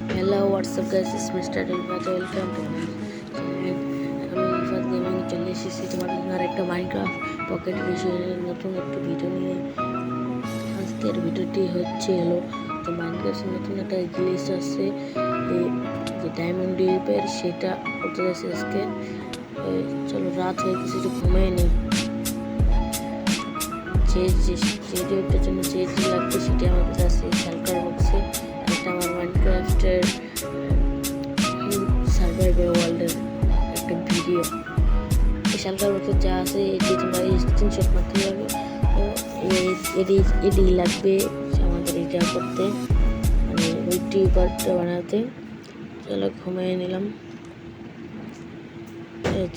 Hello, what's up guys? It's Mr. Dilbata. Welcome to my channel. আমি Rifat gaming চলে এসেছি তোমাদের জন্য আরেকটা মাইনক্রাফট পকেট বিষয়ে নতুন একটা ভিডিও নিয়ে। আজকের ভিডিওটি হচ্ছে তো মাইনক্রাফটের নতুন একটা গ্লিচ আছে যে ডায়মন্ড ডিপের, সেটা করতে যাচ্ছে আজকে। চলো, রাত হয়ে গেছে, একটু ঘুমিয়ে নিই। যে ডিপটার জন্য যে লাগবে সেটি আমার কাছে আছে হালকার বক্সে। একটা আমার মাইনক্রাফটের সার্ভাইভাল ওয়ার্ল্ডের একটা ভিডিও, এই সালকার বক্সে যা আছে এটি তোমরা স্ক্রিনশট মারতে হবে। এটি লাগবে আমাদের এটা করতে, মানে ওই টিউবারটা বানাতে। চলো, ঘুমিয়ে নিলাম।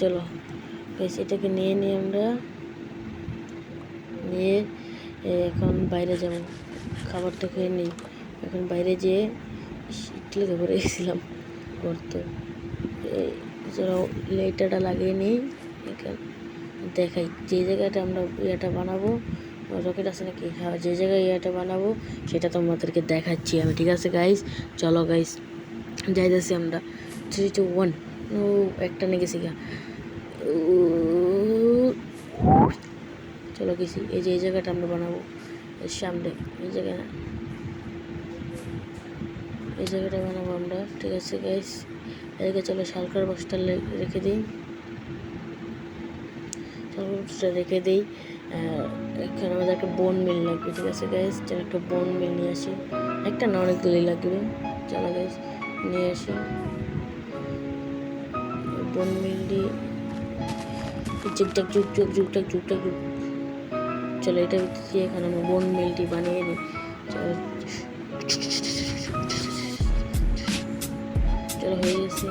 চলো বেশ, এটাকে নিয়ে নিই আমরা, নিয়ে এখন বাইরে যাব, খাবারটা খেয়ে নিই। এখন বাইরে যেয়ে ইটলে ধরে গেছিলাম করতে। চলো লেটারটা লাগিয়ে নিই। দেখাই যে জায়গাটা আমরা ইয়েটা বানাবো, রকেট আছে নাকি, হ্যাঁ যে জায়গায় ইয়েটা বানাবো সেটা তোমাদেরকে দেখাচ্ছি আমি। ঠিক আছে গাইস, চলো গাইস যাইতেছি আমরা। 3, 2, 1। ও একটা নিয়ে গেছি গা। চলো গেছি, এই যে এই জায়গাটা আমরা বানাবো, এর সামনে এই জায়গাটা বানাবো আমরা। ঠিক আছে গাইস, এদিকে চলো সালকার বক্সটা রেখে দিই, রেখে দিই। এখানে আমাদের একটা বোন মিল লাগবে। ঠিক আছে গাইস, চলো একটা বোন মিল নিয়ে আসি। একটা না, অনেকগুলোই লাগবে। চলো গাইস নিয়ে আসি বোন মিলটি। যুগটাক। চলো এটা দিয়ে এখানে আমরা বোন মিলটি বানিয়ে নিই। চলো হয়ে গেছে।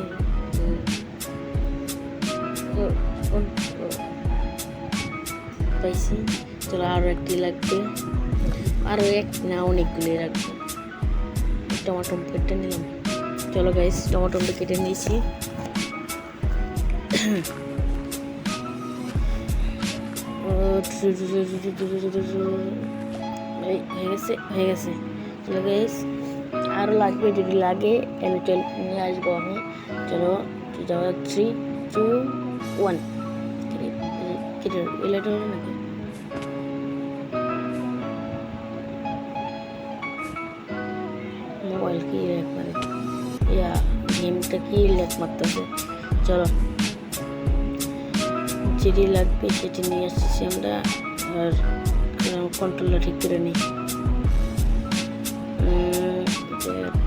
পাইছি। চলো আরও একটি লাগবে, আরও এক না অনেকগুলি রাখবো। টমাটো কেটে নিলাম। চলো গাইস টমাটোটা কেটে নিয়েছি। হয়ে গেছে। চলো গাইস আরও লাগবে, যদি লাগে আমি নিয়ে আসবো আমি। চলো যাওয়া 3, 2, 1। কেটে এলাটা হলো নাকি? মোবাইল কি একবারে গেমটা কি লেট মারতেছে। চলো যেটি লাগবে সেটি নিয়ে আসছি আমরা, আর কন্ট্রোলটা ঠিক করে নিই।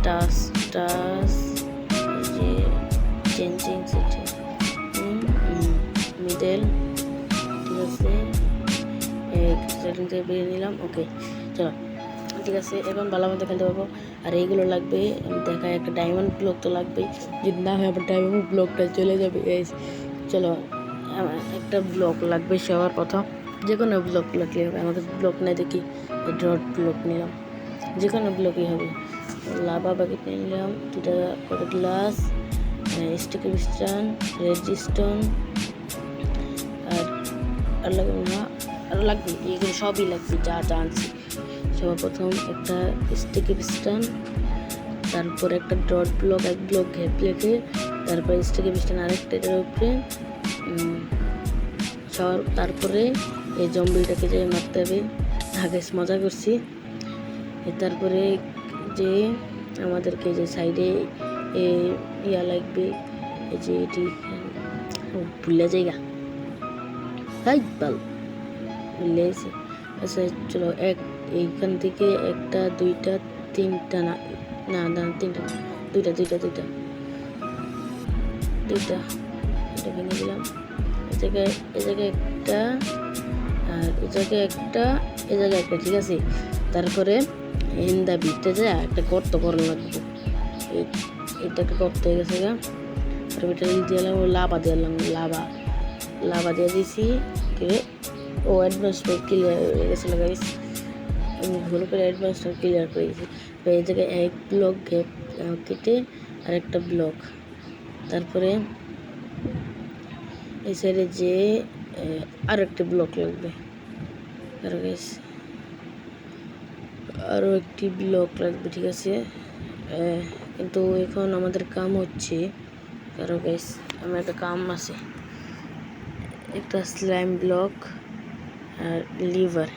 টাচ যে চেঞ্জিং সেটি মিডল। ঠিক আছে, সেটিং থেকে বেরিয়ে নিলাম। ওকে চলো ঠিক আছে, এখন ভালো মতো খেলতে পারবো। আর এইগুলো লাগবে, আমি দেখাই একটা ডায়মন্ড ব্লক তো লাগবেই, যদি না হয় আবার ডায়মন্ড ব্লকটা চলে যাবে। চলো একটা ব্লক লাগবে সবার প্রথম, যে কোনো ব্লক লাগলে হবে। আমাদের ব্লক নেই দেখি, ডট ব্লক নিলাম, যে কোনো ব্লকই হবে। লাভা বাকেট নিয়ে নিলাম, 2 টাকা করে গ্লাস, স্টিকি স্টোন, রেডস্টোন, আর লাগবে না, আরও লাগবে, এগুলো সবই লাগবে যা আনছি। সবার প্রথম একটা স্টিকি পিস্টন, তারপর একটা ডট ব্লক, এক ব্লক ঘেপ লেখে, তারপরে স্টিকি পিস্টন আরেকটা এটার উপরে। তারপরে এই জম্বিটাকে যে মারতে হবে। আগে মজা করছি। তারপরে যে আমাদেরকে যে সাইডে ইয়া লাগবে, এই যে এটি ভুলে জায়গা, তাই বল ভুলে গেছি। আচ্ছা চলো এইখান থেকে 1, 2, 3টা না 3টা, 2টা এটা ভেঙে দিলাম। এই জায়গায় একটা, আর এই জায়গায় একটা, এই জায়গায় একটা। ঠিক আছে, তারপরে হিন্দা ভিতরে যায় একটা গর্ত করা লাগবে। এটা একটা গর্ত হয়ে গেছে গা। আর ওইটা দিলাম লাভা দিলাম, লাভা দিয়ে দিয়েছি। ও অ্যাডভান্সটা ক্লিয়ার হয়ে গেছে গাইস, আমি ভুল করে অ্যাডভান্সটা ক্লিয়ার করে দিয়েছি। এই জায়গায় এক ব্লক কেটে আর একটা ব্লক, তারপরে এই সাইডে যে আর একটা ব্লক লাগবে। আরও একটি ব্লক লাগবে। ঠিক আছে, কিন্তু এখন আমাদের কাম হচ্ছে, কারণ গাইস আমার একটা কাম আছে, একটা স্লাইম ব্লক আর লিভার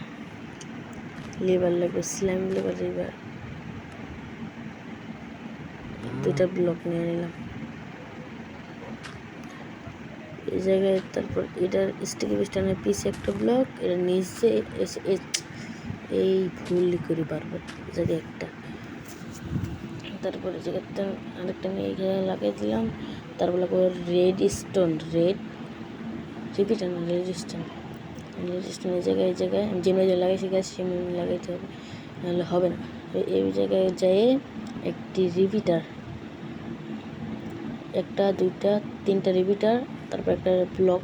লাগবে। স্লাইম লিভার দুইটা ব্লক নিয়ে নিলাম এই জায়গায়। তারপর এটার স্টিকি পিস্টনের পিছে একটা ব্লক, এটা নিচে এই ভুল করে পারবো এই জায়গায় একটা। তারপরে জায়গাটা আরেকটা নিয়ে এখানে লাগিয়ে দিলাম। তারপর লাগবে রেড স্টোন, রেড স্টোন এই জায়গায় আমি যেমনি লাগাইছি গাছ সেমনি লাগাইতে হবে, নাহলে হবে না। এই জায়গায় যেয়ে একটি রিপিটার, একটা দুইটা তিনটা রিপিটার, তারপর একটা ব্লক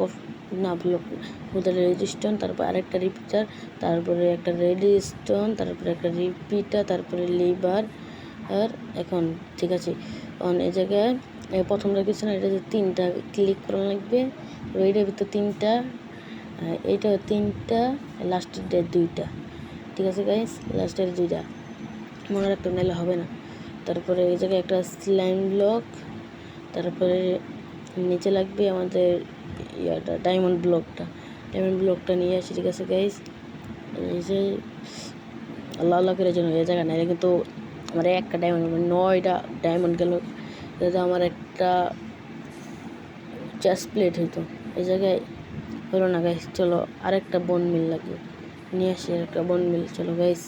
রেজিস্টন, তারপর আরেকটা রিপিটার, তারপরে একটা রেডিস্টোন, তারপরে একটা রিপিটার, তারপরে লিভার। আর এখন ঠিক আছে, এই জায়গায় প্রথম রেখেছি না, এটা তিনটা ক্লিক করা লাগবে। এইটার ভিতর তিনটা, এইটা তিনটা, লাস্টের দুইটা। ঠিক আছে গাইস, লাস্টের দুইটা মনে রাখতে নাহলে হবে না। তারপরে এই জায়গায় একটা স্লাইম ব্লক, তারপরে নিচে লাগবে আমাদের ডায়মন্ড ব্লকটা নিয়ে আসি। ঠিক আছে গাইস, এই যে আল্লাহ করে যেন এই জায়গা নাই, কিন্তু আমার একটা ডায়মন্ড 9টা ডায়মন্ড গেল। যদি আমার একটা চেস্ট প্লেট হইতো, এই জায়গায় হলো না গাইস। চলো আরেকটা বোন মিল লাগবে, নিয়ে আসি একটা বোন মিল। চলো গাইস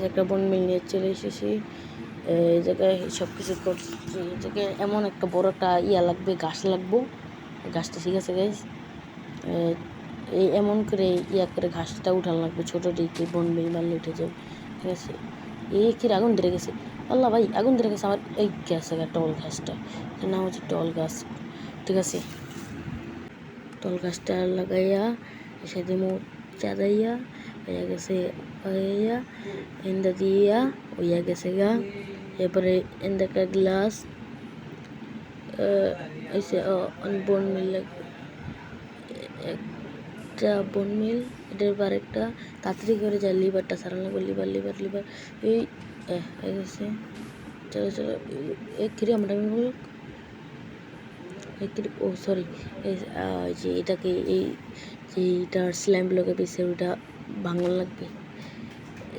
একটা বোন মিল নিয়ে চলে এসেছি। এই জায়গায় সব কিছু করছি। এই জায়গায় এমন একটা বড় একটা লাগবে, গাছ লাগবো, গাছটা। ঠিক আছে গাইস, এই এমন করে করে ঘাসটা উঠানো লাগবে, ছোটো দিকে বোন মিল মারলে উঠে যাবে। ঠিক আছে, এই কি আগুন ধরে গেছে, আল্লাহ ভাই আগুন ধরে গেছে আমার। এই গাছ টল গাছটা, এটার নাম হচ্ছে টল গাছ। ঠিক আছে, টল গাছটা লাগাইয়া এসে দিমু চাঁদাইয়া হইয়া গেছে, এন্দা দিয়া হইয়া গেছে গা। এরপরে এন্দা একটা গ্লাস এসে বোন মিল লাগবে, একটা বোন মিল। এটার পর একটা তাড়াতাড়ি করে যায়, লিভারটা সারানো লাগবে। লিভার এই হয়ে গেছে। চলো কিরে আমরা ও সরি, যে এটাকে এইটার স্ল্যাম ব্লকের পিছে ওটা ভাঙন লাগবে।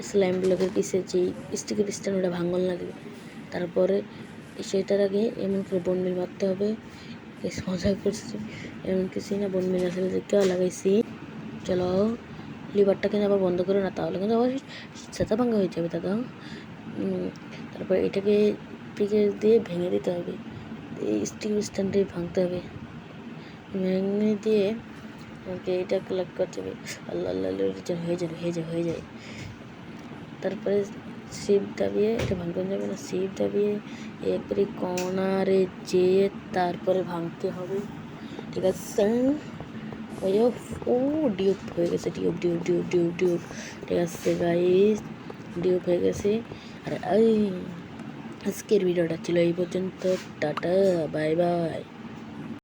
স্ল্যাম ব্লকের পিছে যে স্টিকি পিস্টন ওটা ভাঙন লাগবে। তারপরে সেটার আগে এমন করে বোন মিল মারতে হবে। মজা করছি, এমন কিছুই না, বোন মিল আসলে কেউ লাগাইছি। চলো লিভারটা কিন্তু আবার বন্ধ করো না, তাহলে কিন্তু আবার সেটা ভাঙা হয়ে যাবে দাদা। তারপর এটাকে পিকে দিয়ে ভেঙে দিতে হবে, এই স্টিল স্ট্যান্ডে ভাঙতে হবে, ভেঙে দিয়ে ওকে এটা কালেক্ট করতে হবে। আল্লাহ হয়ে যায়। তারপরে শিপ দাবিয়ে, এটা ভাঙতে যাবে না, শিপ দাবিয়ে একবারে কর্নারে যেয়ে তারপরে ভাঙতে হবে। ঠিক আছে, ও ডিউব হয়ে গেছে, ডিউব। ঠিক আছে গাইস, ডিউব হয়ে গেছে। আর আজকের ভিডিওটা ছিল এই পর্যন্ত। Tata, bye bye.